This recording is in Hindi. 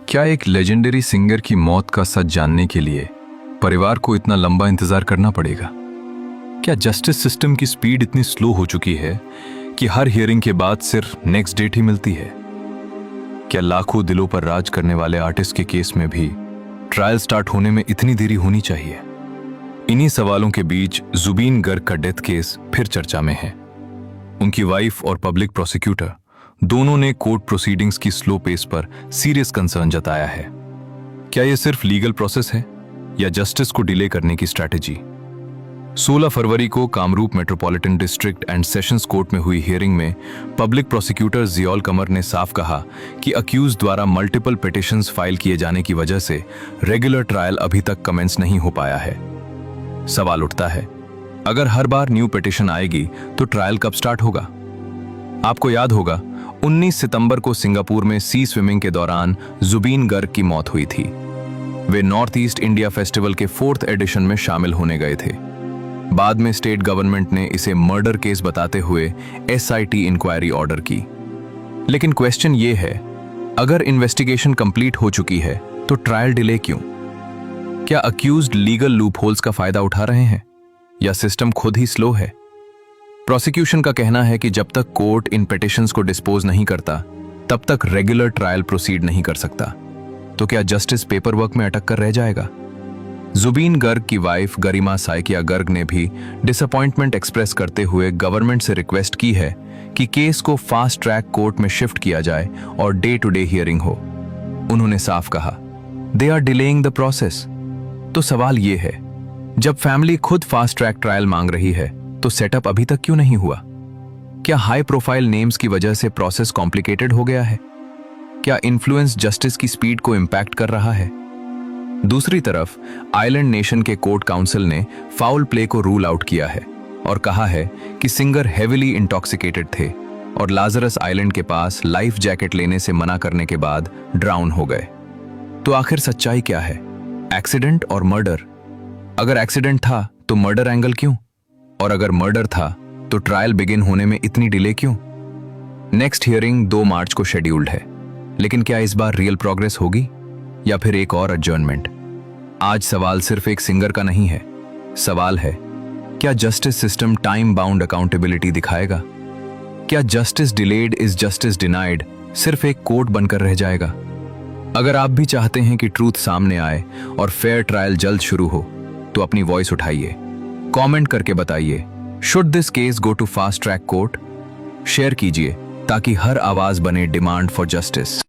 क्या एक लेजेंडरी सिंगर की मौत का सच जानने के लिए परिवार को इतना लंबा इंतजार करना पड़ेगा? क्या जस्टिस सिस्टम की स्पीड इतनी स्लो हो चुकी है कि हर हियरिंग के बाद सिर्फ नेक्स्ट डेट ही मिलती है? क्या लाखों दिलों पर राज करने वाले आर्टिस्ट के केस में भी ट्रायल स्टार्ट होने में इतनी देरी होनी चाहिए? इन्हीं सवालों के बीच जुबीन गर्ग का डेथ केस फिर चर्चा में है। उनकी वाइफ और पब्लिक प्रोसिक्यूटर दोनों ने कोर्ट प्रोसीडिंग्स की स्लो पेस पर सीरियस कंसर्न जताया है। क्या यह सिर्फ लीगल प्रोसेस है या जस्टिस को डिले करने की स्ट्रैटेजी? 16 फरवरी को Kamrup metropolitan district and sessions court में हुई हियरिंग में पब्लिक प्रोसिक्यूटर जियाउल कमर ने साफ कहा कि अक्यूज द्वारा मल्टीपल पिटिशंस फाइल किए जाने की वजह से रेगुलर ट्रायल अभी तक कमेंस नहीं हो पाया है। सवाल उठता है, अगर हर बार न्यू पिटिशन आएगी तो ट्रायल कब स्टार्ट होगा? आपको याद होगा 19 सितंबर को सिंगापुर में सी स्विमिंग के दौरान जुबीन गर्ग की मौत हुई थी। वे नॉर्थ ईस्ट इंडिया फेस्टिवल के 4th एडिशन में शामिल होने गए थे। बाद में स्टेट गवर्नमेंट ने इसे मर्डर केस बताते हुए SIT इंक्वायरी ऑर्डर की। लेकिन क्वेश्चन ये है, अगर इन्वेस्टिगेशन कंप्लीट हो चुकी है तो ट्रायल डिले क्यों? क्या अक्यूज्ड लीगल लूपहोल्स का फायदा उठा रहे हैं या सिस्टम खुद ही स्लो है? प्रोसिक्यूशन का कहना है कि जब तक कोर्ट इन पिटिशंस को डिस्पोज नहीं करता तब तक रेगुलर ट्रायल प्रोसीड नहीं कर सकता। तो क्या जस्टिस पेपर वर्क में अटक कर रह जाएगा? जुबीन गर्ग की वाइफ गरिमा साइकिया गर्ग ने भी डिसअपॉइंटमेंट एक्सप्रेस करते हुए गवर्नमेंट से रिक्वेस्ट की है कि केस को फास्ट ट्रैक कोर्ट में शिफ्ट किया जाए और डे टू डे हियरिंग हो। उन्होंने साफ कहा, they are delaying the process. तो सवाल यह है, जब फैमिली खुद फास्ट ट्रैक ट्रायल मांग रही है तो सेटअप अभी तक क्यों नहीं हुआ? क्या हाई प्रोफाइल नेम्स की वजह से प्रोसेस कॉम्प्लिकेटेड हो गया है? क्या इन्फ्लुएंस जस्टिस की स्पीड को इंपैक्ट कर रहा है? दूसरी तरफ आइलैंड नेशन के कोर्ट काउंसिल ने फाउल प्ले को रूल आउट किया है और कहा है कि सिंगर हेविली इंटॉक्सिकेटेड थे और लाजरस आइलैंड के पास लाइफ जैकेट लेने से मना करने के बाद ड्राउन हो गए। तो आखिर सच्चाई क्या है, एक्सीडेंट और मर्डर? अगर एक्सीडेंट था तो मर्डर एंगल क्यों? और अगर मर्डर था तो ट्रायल बिगिन होने में इतनी डिले क्यों? नेक्स्ट हियरिंग 2 मार्च को शेड्यूल्ड है, लेकिन क्या इस बार रियल प्रोग्रेस होगी या फिर एक और एडजर्नमेंट? आज सवाल सिर्फ एक सिंगर का नहीं है। सवाल है, क्या justice system time bound accountability दिखाएगा? क्या justice delayed is justice denied सिर्फ एक कोट बनकर रह जाएगा? अगर आप भी चाहते हैं कि ट्रूथ सामने आए और फेयर ट्रायल जल्द शुरू हो तो अपनी वॉइस उठाइए, कमेंट करके बताइए, should this case go to fast track court? Share कीजिए ताकि हर आवाज बने डिमांड फॉर जस्टिस।